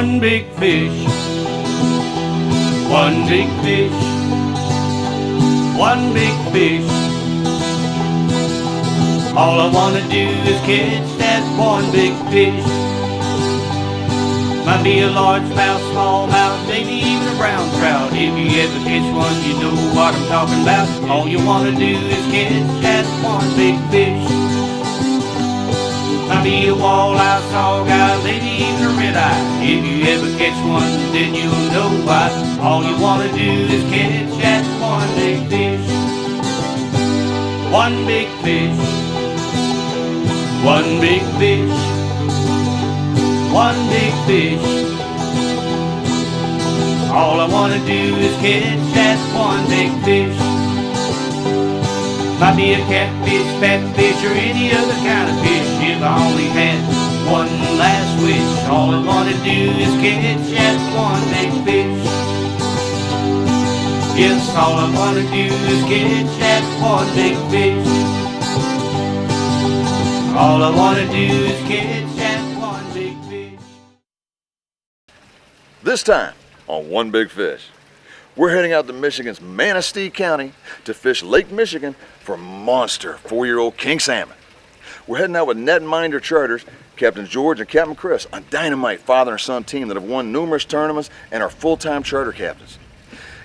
One big fish, one big fish, one big fish. All I wanna do is catch that one big fish. Might be a largemouth, smallmouth, maybe even a brown trout. If you ever catch one, you know what I'm talking about. All you wanna do is catch that one big fish. Might be a walleye, sawguy, maybe even a red-eye. If you ever catch one, then you'll know why. All you wanna do is catch that one big fish. One big fish, one big fish, one big fish. All I wanna do is catch that one big fish. Might be a catfish, fatfish, or any other kind of fish. If I only had one last wish, all I wanna do is catch that one big fish. Yes, all I wanna do is catch that one big fish. All I wanna do is catch that one big fish. This time on One Big Fish, we're heading out to Michigan's Manistee County to fish Lake Michigan for monster 4-year-old king salmon. We're heading out with netminder charters, Captain George and Captain Chris, a dynamite father and son team that have won numerous tournaments and are full-time charter captains.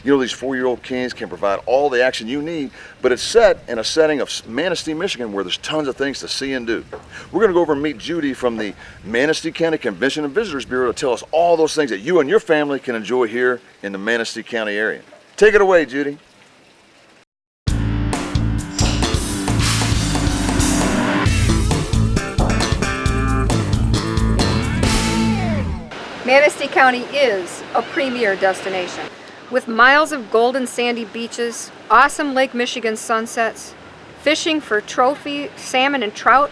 You know, these 4-year-old kings can provide all the action you need, but it's set in a setting of Manistee, Michigan, where there's tons of things to see and do. We're gonna go over and meet Judy from the Manistee County Convention and Visitors Bureau to tell us all those things that you and your family can enjoy here in the Manistee County area. Take it away, Judy. Manistee County is a premier destination. With miles of golden sandy beaches, awesome Lake Michigan sunsets, fishing for trophy salmon and trout,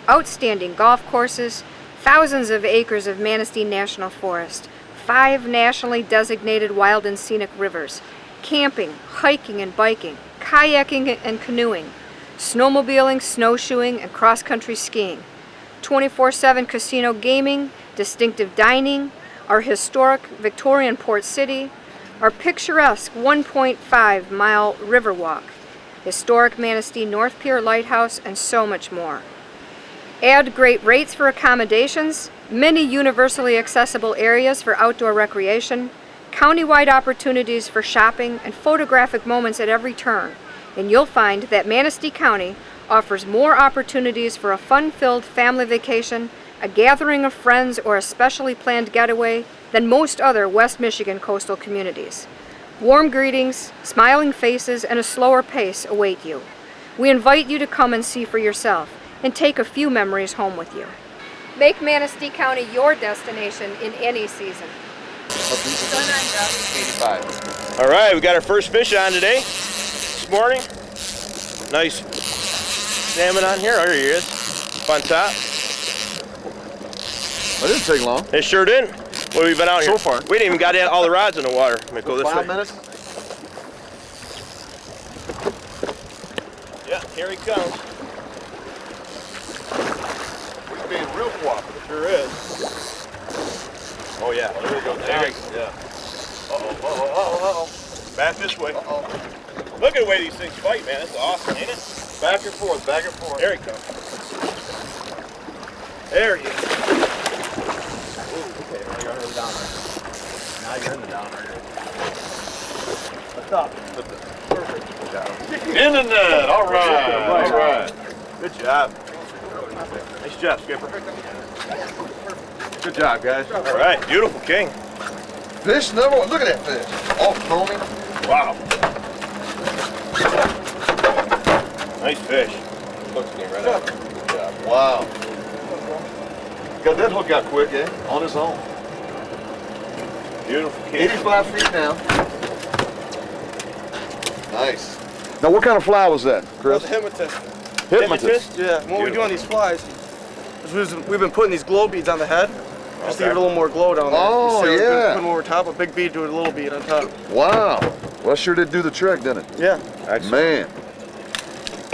outstanding golf courses, thousands of acres of Manistee National Forest, 5 nationally designated wild and scenic rivers, camping, hiking and biking, kayaking and canoeing, snowmobiling, snowshoeing, and cross-country skiing, 24/7 casino gaming, distinctive dining, our historic Victorian Port City, our picturesque 1.5-mile river walk, historic Manistee North Pier Lighthouse, and so much more. Add great rates for accommodations, many universally accessible areas for outdoor recreation, countywide opportunities for shopping, and photographic moments at every turn, and you'll find that Manistee County offers more opportunities for a fun-filled family vacation, a gathering of friends, or a specially planned getaway than most other West Michigan coastal communities. Warm greetings, smiling faces, and a slower pace await you. We invite you to come and see for yourself and take a few memories home with you. Make Manistee County your destination in any season. 85. All right, we got our first fish on today, this morning. Nice salmon on here. Oh, there he is, up on top. That didn't take long. It sure didn't. What have we been out here? So far. We didn't even got all the rods in the water. Let me go this way. 5 minutes? Yeah, here he comes. He's being real cooperative. Sure is. Oh yeah, there we go. There we go. Yeah. Uh-oh. Back this way. Uh-oh. Look at the way these things fight, man. That's awesome, ain't it? Back and forth, back and forth. There he comes. There he is. Okay, now you're under the down right. Now you're in the down right. What's up? Perfect. In the net. All right. All right. Good job. Nice job, Skipper. Good job, guys. All right, beautiful king. Fish number one. Look at that fish. All foamy. Wow. Nice fish. Hook's came right out. Good job. Wow. Got that hook out quick, eh? On his own. Beautiful king. 85 feet now. Nice. Now, what kind of fly was that, Chris? That's a hypnotist. Hypnotist? Yeah, and what we do on these flies is we've been putting these glow beads on the head just to give it a little more glow down there. Oh, Instead of yeah. putting them over top, a big bead to a little bead on top. Wow. Well, that sure did do the trick, didn't it? Yeah. Excellent. Man.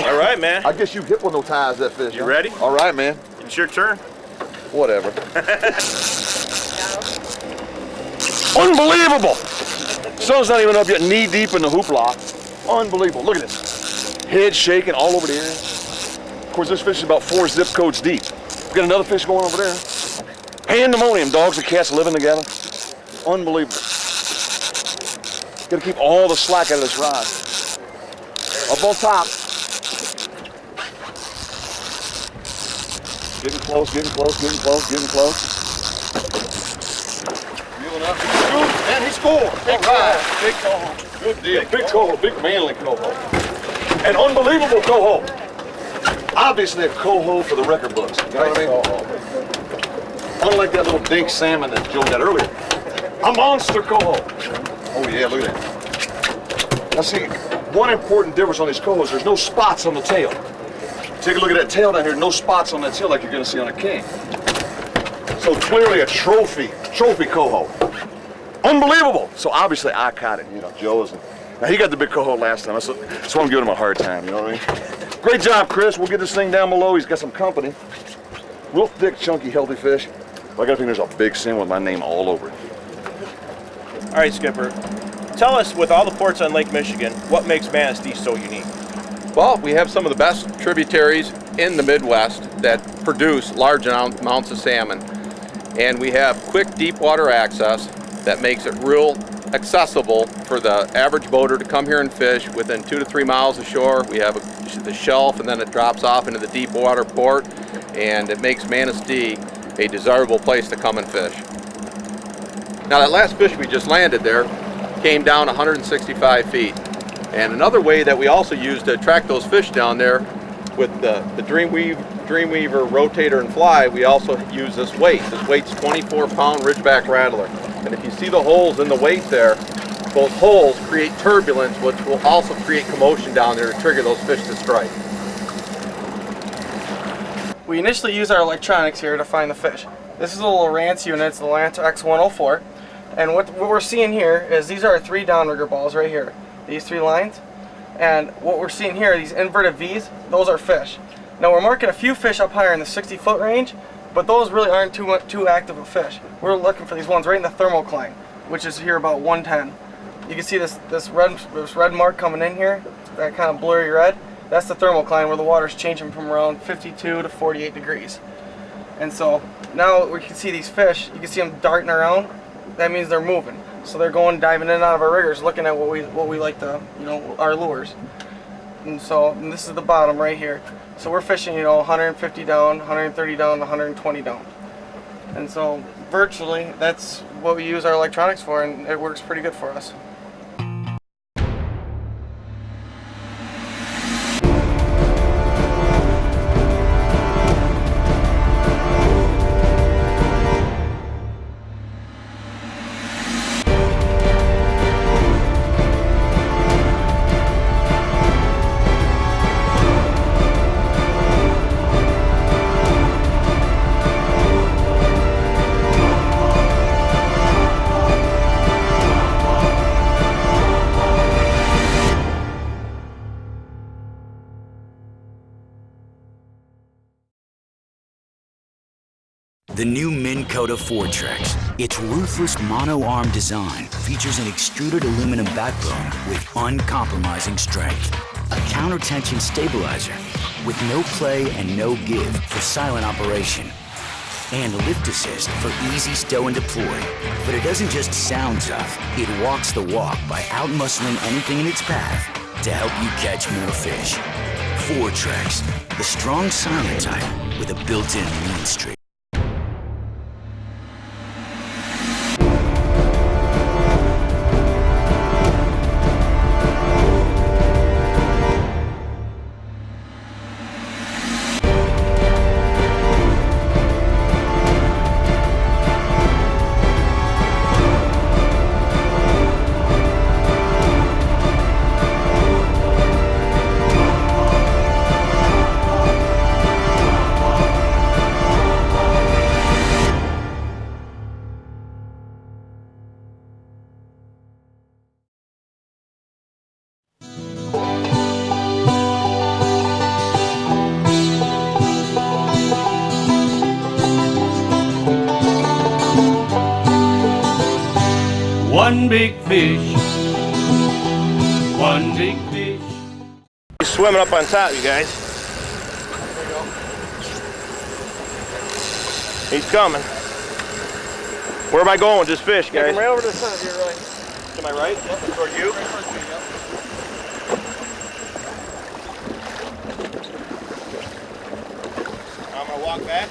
All right, man. I guess you hypnotized that fish. You huh? ready? All right, man. It's your turn. Whatever. Unbelievable! Sun's not even up yet, knee deep in the hoopla. Unbelievable, look at this. Head shaking all over the area. Of course, this fish is about 4 zip codes deep. We got another fish going over there. Pandemonium, dogs and cats living together. Unbelievable. Gotta keep all the slack out of this rod. Up on top. Getting close, getting close, getting close, getting close. Reeling up. Man, he scored. Big coho. Big coho. Good deal. Big coho, big manly coho. An unbelievable coho. Obviously a coho for the record books. You know what I mean? Unlike that little dink salmon that Joe got earlier. A monster coho. Oh yeah, look at that. Now see, one important difference on these cohos, there's no spots on the tail. Take a look at that tail down here, no spots on that tail like you're gonna see on a king. So clearly a trophy coho. Unbelievable. So obviously I caught it, you know, Joe's. Now he got the big coho last time, so I'm giving him a hard time, you know what I mean? Great job, Chris. We'll get this thing down below. He's got some company. Real thick, chunky, healthy fish. But I gotta think there's a big salmon with my name all over it. All right, Skipper. Tell us, with all the ports on Lake Michigan, what makes Manistee so unique? Well, we have some of the best tributaries in the Midwest that produce large amounts of salmon. And we have quick deep water access that makes it real accessible for the average boater to come here and fish within 2 to 3 miles of shore. We have the shelf, and then it drops off into the deep water port, and it makes Manistee a desirable place to come and fish. Now, that last fish we just landed there came down 165 feet. And another way that we also use to attract those fish down there with the Dreamweaver rotator and fly, we also use this weight. This weight's 24-pound Ridgeback Rattler. And if you see the holes in the weight there, those holes create turbulence, which will also create commotion down there to trigger those fish to strike. We initially use our electronics here to find the fish. This is a little Lowrance unit, it's the Lowrance X104. And what we're seeing here is these are our 3 downrigger balls right here. These 3 lines. And what we're seeing here, these inverted V's, those are fish. Now we're marking a few fish up higher in the 60-foot range, but those really aren't too active of fish. We're looking for these ones right in the thermocline, which is here about 110. You can see this red mark coming in here, that kind of blurry red. That's the thermocline where the water's changing from around 52 to 48 degrees. And so now we can see these fish, you can see them darting around. That means they're moving. So they're diving in and out of our riggers, looking at what we like to, you know, our lures. And this is the bottom right here. So we're fishing, you know, 150 down, 130 down, 120 down. And so virtually that's what we use our electronics for, and it works pretty good for us. The new Minn Kota Fortrex. Its ruthless mono-arm design features an extruded aluminum backbone with uncompromising strength. A counter-tension stabilizer with no play and no give for silent operation. And lift assist for easy stow and deploy. But it doesn't just sound tough, it walks the walk by out-muscling anything in its path to help you catch more fish. Fortrex, the strong silent type with a built-in lean streak. one big fish. One big fish. He's swimming up on top, you guys. He's coming. Where am I going with this fish, guys? Right over to the center of your right. To my right? Yep. Toward you? I'm gonna walk back.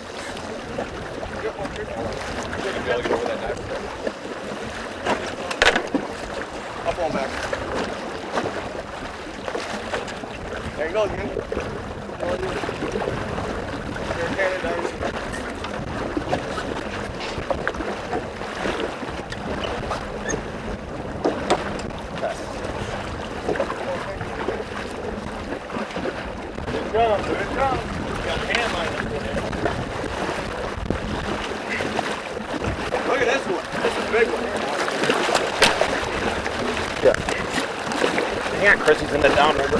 Up on back. There you go again. You're carrying down. Here it comes. Got a hand line up in there. Look at this one. This is a big one. Yeah. Hang on, Chris. He's in the downriver.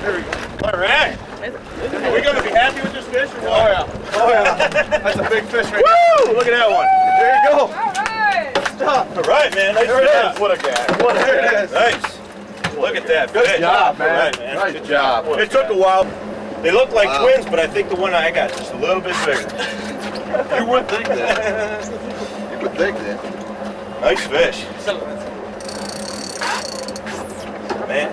There we go. All right. Are we going to be happy with this fish or what? Oh yeah. Oh yeah. That's a big fish right Woo! Look at that one. there. There you go. All right, man. Nice There it job. is. What a guy. What there it is. Nice. Look at that Good fish. job, man. All right, man. Nice Good job. It took a while. They look like twins, but I think the one I got is just a little bit bigger. You would think that. You would think that. Nice fish. Man.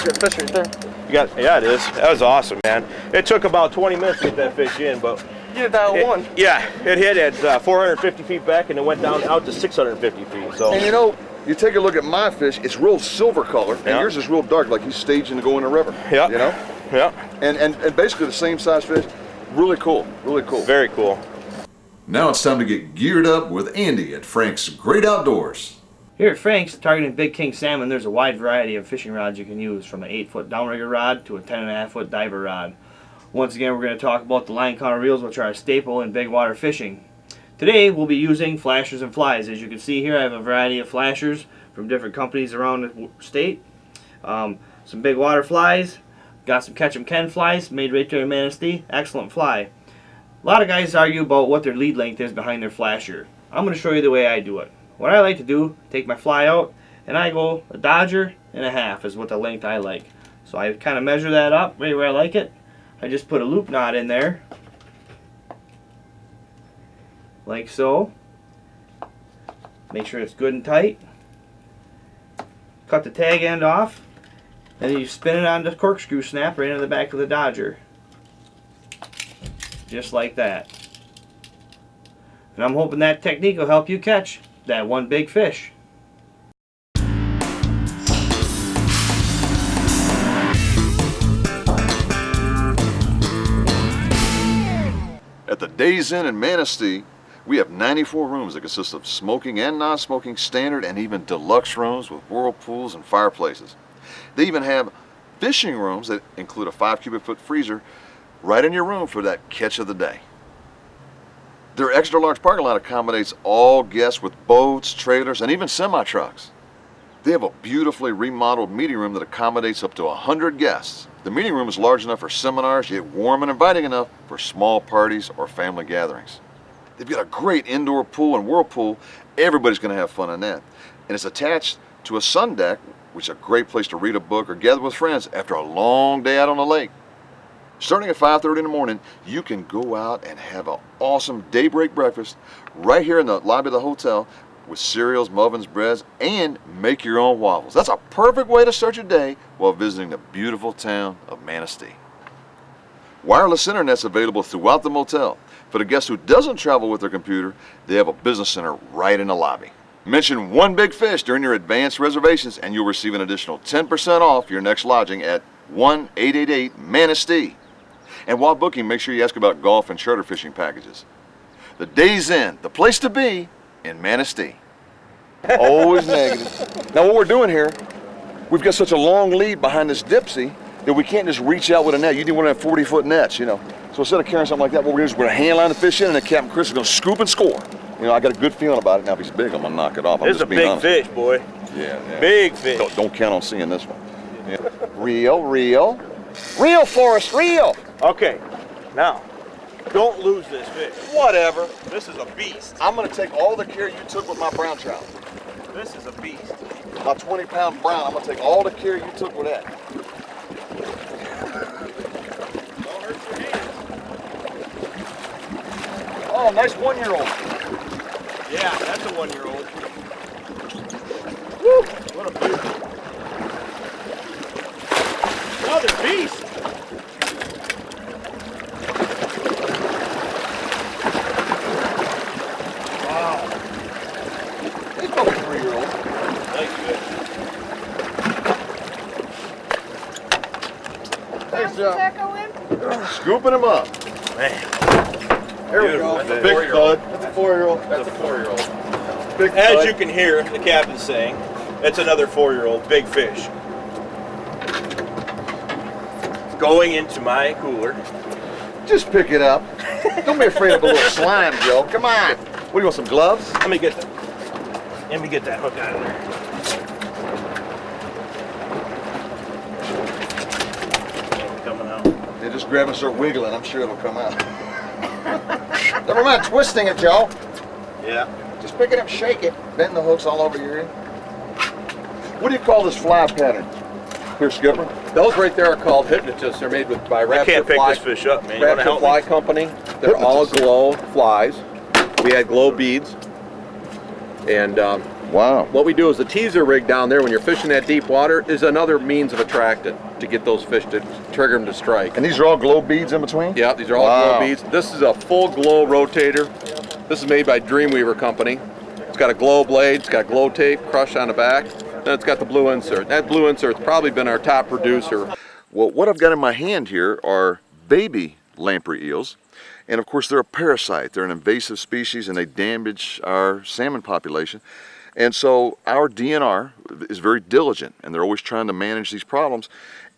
Good fish right there. You got, yeah, it is. That was awesome, man. It took about 20 minutes to get that fish in, but You did that one. yeah, it hit at 450 feet back and it went down out to 650 feet. So And you know, you take a look at my fish, it's real silver color, and Yeah. yours is real dark, like he's staging to go in the river. Yeah. You know? yeah, And basically the same size fish. Really cool. Really cool. very cool. Now it's time to get geared up with Andy at Frank's Great Outdoors. Here at Frank's, targeting big king salmon, there's a wide variety of fishing rods you can use, from an 8-foot downrigger rod to a 10.5-foot diver rod. Once again, we're going to talk about the line counter reels, which are a staple in big water fishing. Today, we'll be using flashers and flies. As you can see here, I have a variety of flashers from different companies around the state. Some big water flies, got some Catch 'em Ken flies made right there in Manistee. Excellent fly. A lot of guys argue about what their lead length is behind their flasher. I'm going to show you the way I do it. What I like to do, take my fly out, and I go a dodger and a half is what the length I like. So I kind of measure that up right where I like it. I just put a loop knot in there, like so. Make sure it's good and tight. Cut the tag end off, and then you spin it on the corkscrew snap right into the back of the dodger. Just like that. And I'm hoping that technique will help you catch that one big fish. At the Days Inn in Manistee, we have 94 rooms that consist of smoking and non-smoking, standard and even deluxe rooms with whirlpools and fireplaces. They even have fishing rooms that include a 5 cubic foot freezer right in your room for that catch of the day. Their extra large parking lot accommodates all guests with boats, trailers, and even semi-trucks. They have a beautifully remodeled meeting room that accommodates up to 100 guests. The meeting room is large enough for seminars, yet warm and inviting enough for small parties or family gatherings. They've got a great indoor pool and whirlpool. Everybody's going to have fun in that. And it's attached to a sun deck, which is a great place to read a book or gather with friends after a long day out on the lake. Starting at 5:30 in the morning, you can go out and have an awesome daybreak breakfast right here in the lobby of the hotel with cereals, muffins, breads, and make your own waffles. That's a perfect way to start your day while visiting the beautiful town of Manistee. Wireless internet's available throughout the motel. For the guest who doesn't travel with their computer, they have a business center right in the lobby. Mention One Big Fish during your advanced reservations and you'll receive an additional 10% off your next lodging at 1-888-MANISTEE. And while booking, make sure you ask about golf and charter fishing packages. The Days Inn, the place to be in Manistee. Always negative. Now what we're doing here, we've got such a long lead behind this dipsy that we can't just reach out with a net. You need one of them 40-foot nets, you know. So instead of carrying something like that, what we're going to do is we're going to hand line the fish in, and then Captain Chris is going to scoop and score. You know, I got a good feeling about it. Now if he's big, I'm going to knock it off. This is a big fish, boy. Yeah. Big fish. Don't count on seeing this one. Yeah. Reel, Forrest, reel. Okay, now, Don't lose this fish. Whatever. This is a beast. I'm gonna take all the care you took with my brown trout. This is a beast. My 20-pound brown, I'm gonna take all the care you took with that. Don't hurt your hands. Oh, nice 1-year-old. Yeah, that's a 1-year-old. Woo! What a beauty. Another beast. Wow. He's probably 3-year-old. Nice fish. Thanks, Joe. That go in? Scooping him up. Man. There we Beautiful go. fish. Big stud. That's a 4-year-old. That's a 4-year-old. Big As stud. you can hear the captain saying, that's another 4-year-old big fish. Going into my cooler. Just pick it up. Don't be afraid of a little slime, Joe. Come on. What, do you want some gloves? Let me get that hook out of there. Coming out. Yeah, just grab and start wiggling. I'm sure it'll come out. Never mind twisting it, Joe. Yeah. Just pick it up, shake it, bend the hooks all over your ear. What do you call this fly pattern here, Skipper? Those right there are called hypnotists. They're made by I Raptor can't pick Fly, this fish up, man. You want to Raptor help Fly me? Company. They're all glow flies. We had glow beads. And Wow. what we do is the teaser rig down there when you're fishing that deep water is another means of attracting to get those fish to trigger them to strike. And these are all glow beads in between? Yeah, these are all Wow. glow beads. This is a full glow rotator. This is made by Dreamweaver Company. It's got a glow blade, it's got glow tape crushed on the back, then it's got the blue insert. That blue insert's probably been our top producer. Well, what I've got in my hand here are baby lamprey eels. And of course, they're a parasite. They're an invasive species and they damage our salmon population. And so our DNR is very diligent and they're always trying to manage these problems.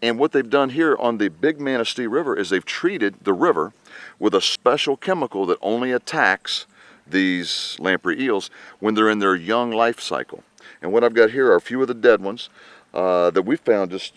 And what they've done here on the Big Manistee River is they've treated the river with a special chemical that only attacks these lamprey eels when they're in their young life cycle. And what I've got here are a few of the dead ones that we found just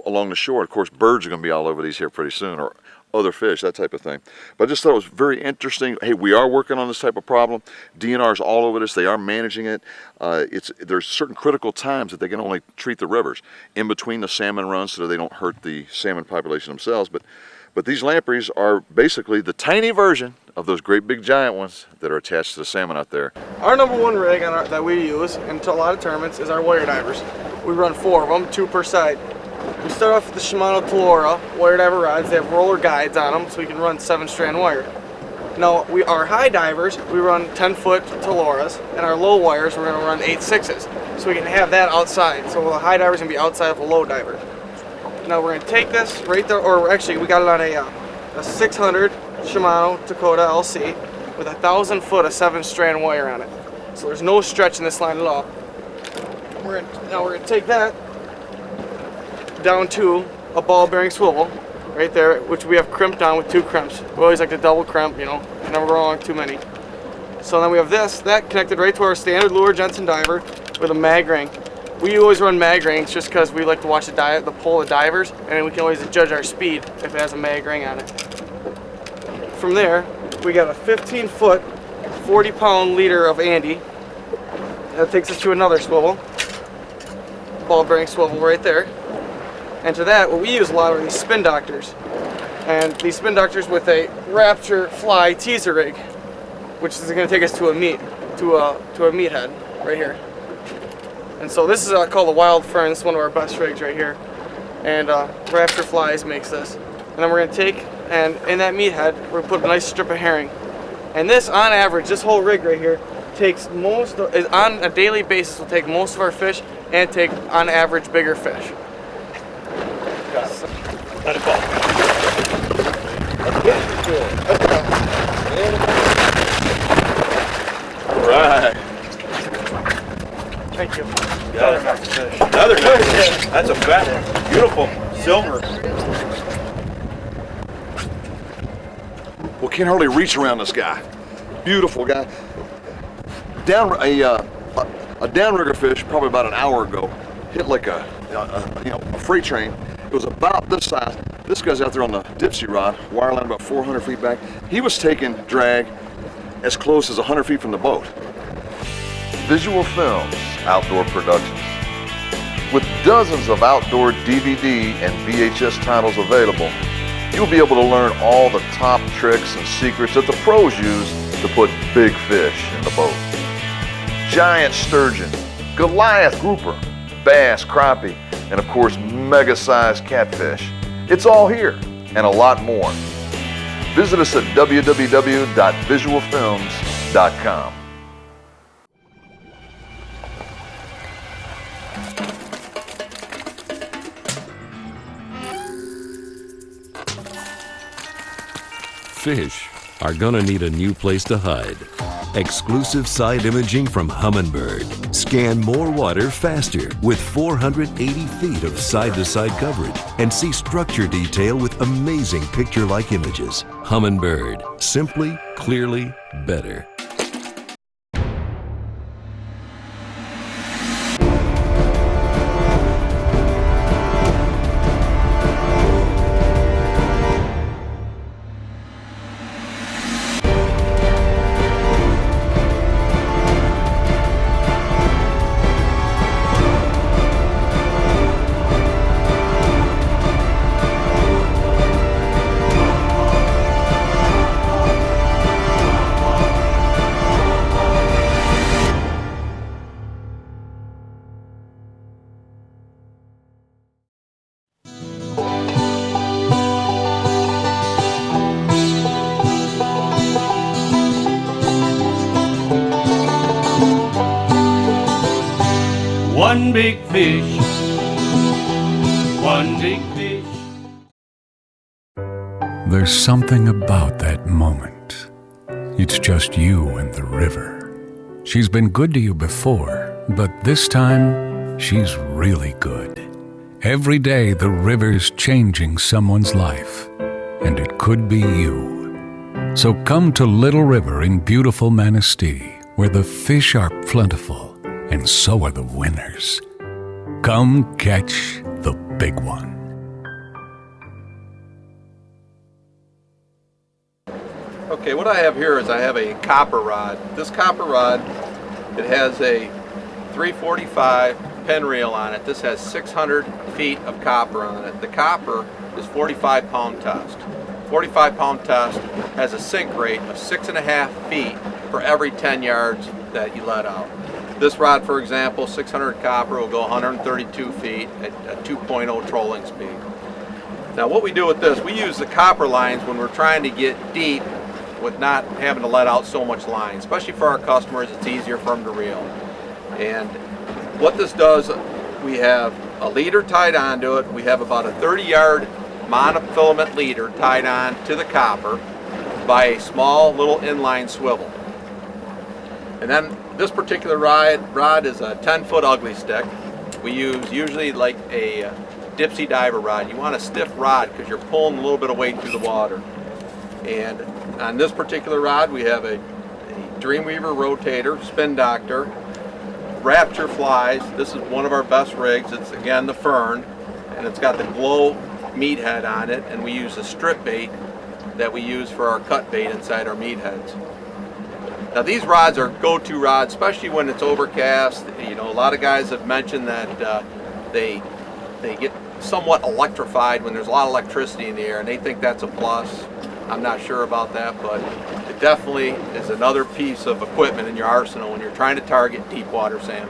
along the shore. Of course, birds are going to be all over these here pretty soon, or other fish, that type of thing. But I just thought it was very interesting. Hey, we are working on this type of problem. DNR's all over this. They are managing it. There's certain critical times that they can only treat the rivers in between the salmon runs so that they don't hurt the salmon population themselves. But these lampreys are basically the tiny version of those great big giant ones that are attached to the salmon out there. Our #1 rig that we use into a lot of tournaments is our wire divers. We run 4 of them, 2 per side. We start off with the Shimano Telora wire diver rods. They have roller guides on them so we can run 7-strand wire. Now, our high divers, we run 10-foot Teloras, and our low wires, we're going to run 8/6s. So we can have that outside. So the high diver's going to be outside of a low diver. Now we're going to take this right there, or actually we got it on a 600 Shimano Dakota LC with 1,000 foot of 7-strand wire on it. So there's no stretch in this line at all. Now we're going to take that down to a ball bearing swivel right there, which we have crimped on with 2 crimps. We always like to double crimp, never go wrong too many. So then we have that connected right to our standard lure Jensen diver with a mag ring. We always run mag rings just because we like to watch the pull of divers, and we can always judge our speed if it has a mag ring on it. From there, we got a 15-foot, 40-pound leader of Andy. That takes us to another swivel, ball bearing swivel right there. And to that, what we use a lot are these spin doctors. And these spin doctors with a Raptor Fly teaser rig, which is going to take us to a meathead right here. And so this is called the Wild Fern. This is one of our best rigs right here. And Raptor Flies makes this. And then we're going to take, and in that meathead, we're going to put a nice strip of herring. And this, on average, this whole rig right here takes on a daily basis, will take most of our fish and take, on average, bigger fish. Let it fall. All right. Thank you. Got it. Another nice fish. That's a fat one. Beautiful silver. Well, can't hardly reach around this guy. Beautiful guy. A downrigger fish probably about an hour ago hit like a freight train. It was about this size, This guy's out there on the Dipsy rod, wireline about 400 feet back. He was taking drag as close as 100 feet from the boat. Visual Films Outdoor Productions. With dozens of outdoor DVD and VHS titles available, you'll be able to learn all the top tricks and secrets that the pros use to put big fish in the boat. Giant sturgeon, Goliath grouper, bass, crappie, and of course mega-sized catfish. It's all here and a lot more. Visit us at www.visualfilms.com. Fish are gonna need a new place to hide. Exclusive side imaging from Humminbird. Scan more water faster with 480 feet of side-to-side coverage and see structure detail with amazing picture-like images. Humminbird. Simply, clearly, better. One big fish, one big fish. There's something about that moment. It's just you and the river. She's been good to you before, but this time, she's really good. Every day, the river's changing someone's life, and it could be you. So come to Little River in beautiful Manistee, where the fish are plentiful, and so are the winners. Come catch the big one. Okay, what I have here is I have a copper rod. This copper rod, it has a 345 pen reel on it. This has 600 feet of copper on it. The copper is 45-pound test. 45-pound test has a sink rate of 6.5 feet for every 10 yards that you let out. This rod, for example, 600 copper, will go 132 feet at a 2.0 trolling speed. Now what we do with this, we use the copper lines when we're trying to get deep with not having to let out so much line. Especially for our customers, it's easier for them to reel. And what this does, we have a leader tied onto it. We have about a 30-yard monofilament leader tied on to the copper by a small little inline swivel. And then this particular rod is a 10-foot ugly stick. We use usually like a Dipsy diver rod. You want a stiff rod because you're pulling a little bit of weight through the water. And on this particular rod we have a Dreamweaver rotator, spin doctor, Rapture flies. This is one of our best rigs. It's again the Fern, and it's got the glow meathead on it, and we use a strip bait that we use for our cut bait inside our meatheads. Now these rods are go-to rods, especially when it's overcast. You know, a lot of guys have mentioned that they get somewhat electrified when there's a lot of electricity in the air, and they think that's a plus. I'm not sure about that, but it definitely is another piece of equipment in your arsenal when you're trying to target deep water salmon.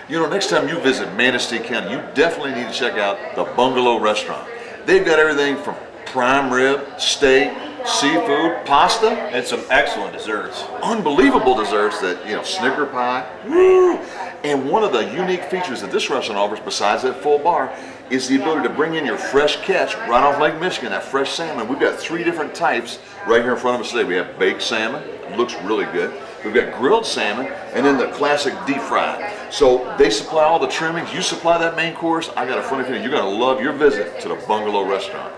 You know, next time you visit Manistee County, you definitely need to check out the Bungalow Restaurant. They've got everything from prime rib, steak, seafood, pasta, And some excellent desserts. unbelievable desserts that, you know, Snicker pie. Woo! And one of the unique features that this restaurant offers, besides that full bar, is the ability to bring in your fresh catch right off Lake Michigan, that fresh salmon. We've got 3 different types right here in front of us today. We have baked salmon, looks really good. We've got grilled salmon, and then the classic deep fried. So they supply all the trimmings. You supply that main course. I got a funny feeling you're going to love your visit to the Bungalow Restaurant.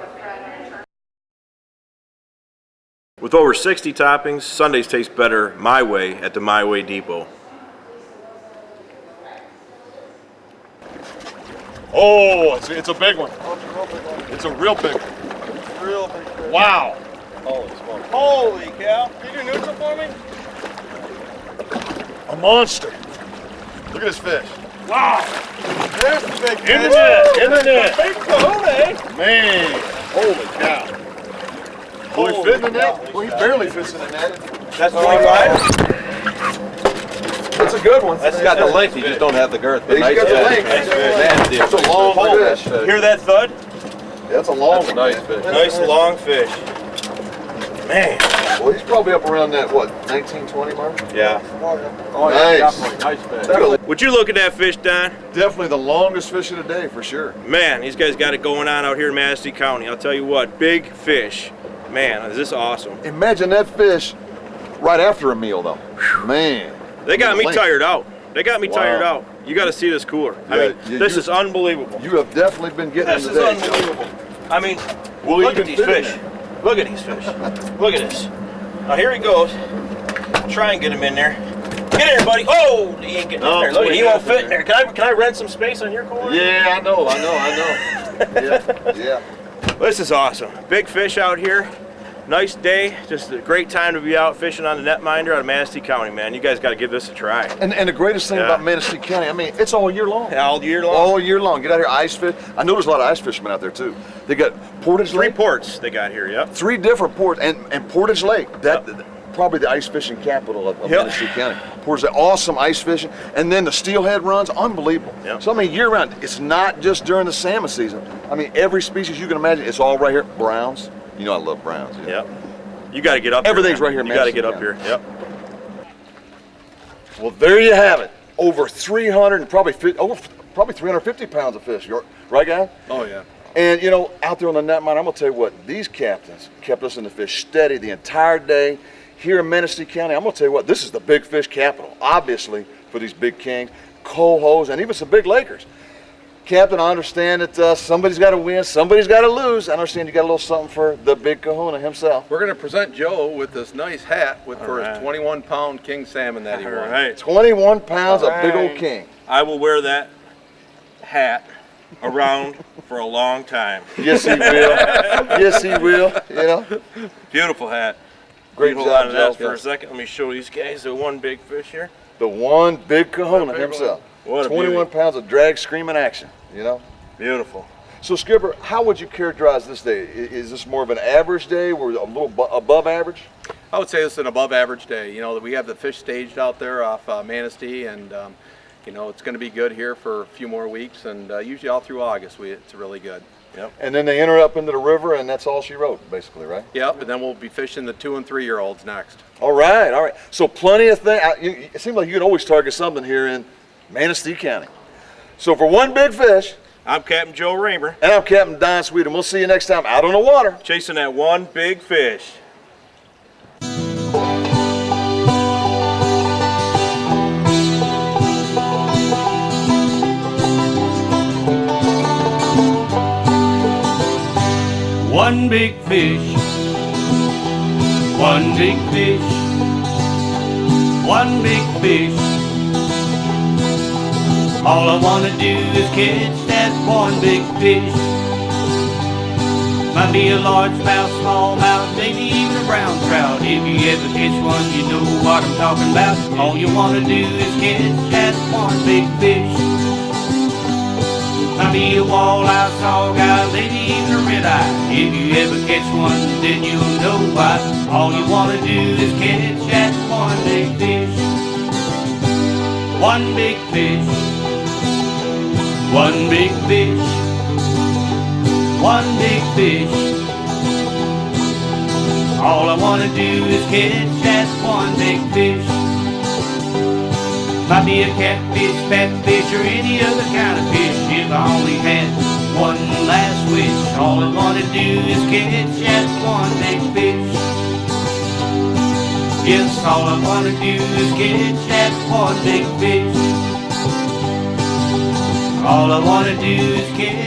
With over 60 toppings, Sundays taste better my way at the My Way Depot. Oh, it's a big one. It's a real big one. Real big fish. Wow. Holy cow! Can you do neutral for me? A monster. Look at this fish. Wow. There's the big fish. In the net. In the net. Big kahuna, eh? Man. Holy cow. Will he fit in the net? Well, he barely fits in the net. That's 25? That's a good one. That's got the length, you just don't have the girth. But He's nice got the fish. length. Nice fish. That's a long fish. Hear that thud? That's a long That's a one. nice fish. Nice long fish. Man. Well, he's probably up around that, what, 19, 20 mark? Yeah. Oh, yeah, Nice. definitely. Nice fish. Definitely, Would you look at that fish, Don? definitely the longest fish of the day, for sure. Man, these guys got it going on out here in Manistee County. I'll tell you what, big fish. Man, is this awesome. Imagine that fish right after a meal, though. Man. They got me Length. tired out. They got me Wow. tired out. You got to see this cooler. I Yeah, mean, this is unbelievable. You have definitely been getting This them is today. unbelievable. I mean, Will he look at even these fit in fish. Look at these fish. Look at this. Now here he goes. Try and get him in there. Get in there, buddy. Oh, he ain't getting in there. Look, he won't fit in there. Can I rent some space on your cooler? Yeah, I know. Yeah, yeah. This is awesome. Big fish out here. Nice day. Just a great time to be out fishing on the netminder out of Manistee County, man. You guys got to give this a try. And the greatest thing Yeah. about Manistee County, I mean, it's all year long. All year long. All year long. Get out here, ice fish. I know there's a lot of ice fishermen out there too. They got Portage 3 Lake, ports they got here, yep. 3 different ports, and Portage Lake. That probably the ice fishing capital of Yep. Manistee County. Portage Lake, awesome ice fishing, and then the steelhead runs, unbelievable. Yep. So I mean, year round. It's not just during the salmon season. I mean, every species you can imagine, it's all right here. Browns. You know I love browns. Yeah. Yep. You got to get up Everything's here. right here in You got to Manistee get up County. here. Yep. Well, there you have it. Over 300 and probably 350 pounds of fish. Right, guy? Oh, yeah. And you know, out there on the netminer, I'm gonna tell you what, these captains kept us in the fish steady the entire day. Here in Manistee County, I'm gonna tell you what, this is the big fish capital, obviously, for these big kings, cohos, and even some big Lakers. Captain, I understand that somebody's got to win, somebody's got to lose. I understand you got a little something for the big kahuna himself. We're going to present Joe with this nice hat for his right. 21-pound king salmon that he All won. right. 21 pounds of big old king. I will wear that hat around for a long time. Yes, he will. Yes, he will. You know, Beautiful hat. great Hold job, on to that Joe. for a second. Let me show these guys the one big fish here. The one big kahuna himself. What a 21 beauty. pounds of drag screaming action. You know. Beautiful. So Skipper, how would you characterize this day? Is this more of an average day? We're a little above average? I would say this is an above average day. You know, we have the fish staged out there off Manistee, and you know, it's going to be good here for a few more weeks, and usually all through August it's really good. Yep. And then they enter up into the river, and that's all she wrote, basically, right? Yep, and then we'll be fishing the 2- and 3-year-olds next. All right, all right. So plenty of things. It seems like you can always target something here in Manistee County. So for one big fish, I'm Captain Joe Raymer. and I'm Captain Don Sweet, and we'll see you next time out on the water. Chasing that one big fish. One big fish, one big fish, one big fish. All I wanna do is catch that one big fish. Might be a largemouth, smallmouth, maybe even a brown trout. If you ever catch one, you know what I'm talking about. All you wanna do is catch that one big fish. Might be a walleye, sawguy, maybe even a red eye. If you ever catch one, then you'll know why. All you wanna do is catch that one big fish. One big fish. One big fish. One big fish. All I wanna do is catch that one big fish. Might be a catfish, fatfish, or any other kind of fish. If I only had one last wish, all I wanna do is catch that one big fish. Yes, all I wanna do is catch that one big fish. All I wanna do is catch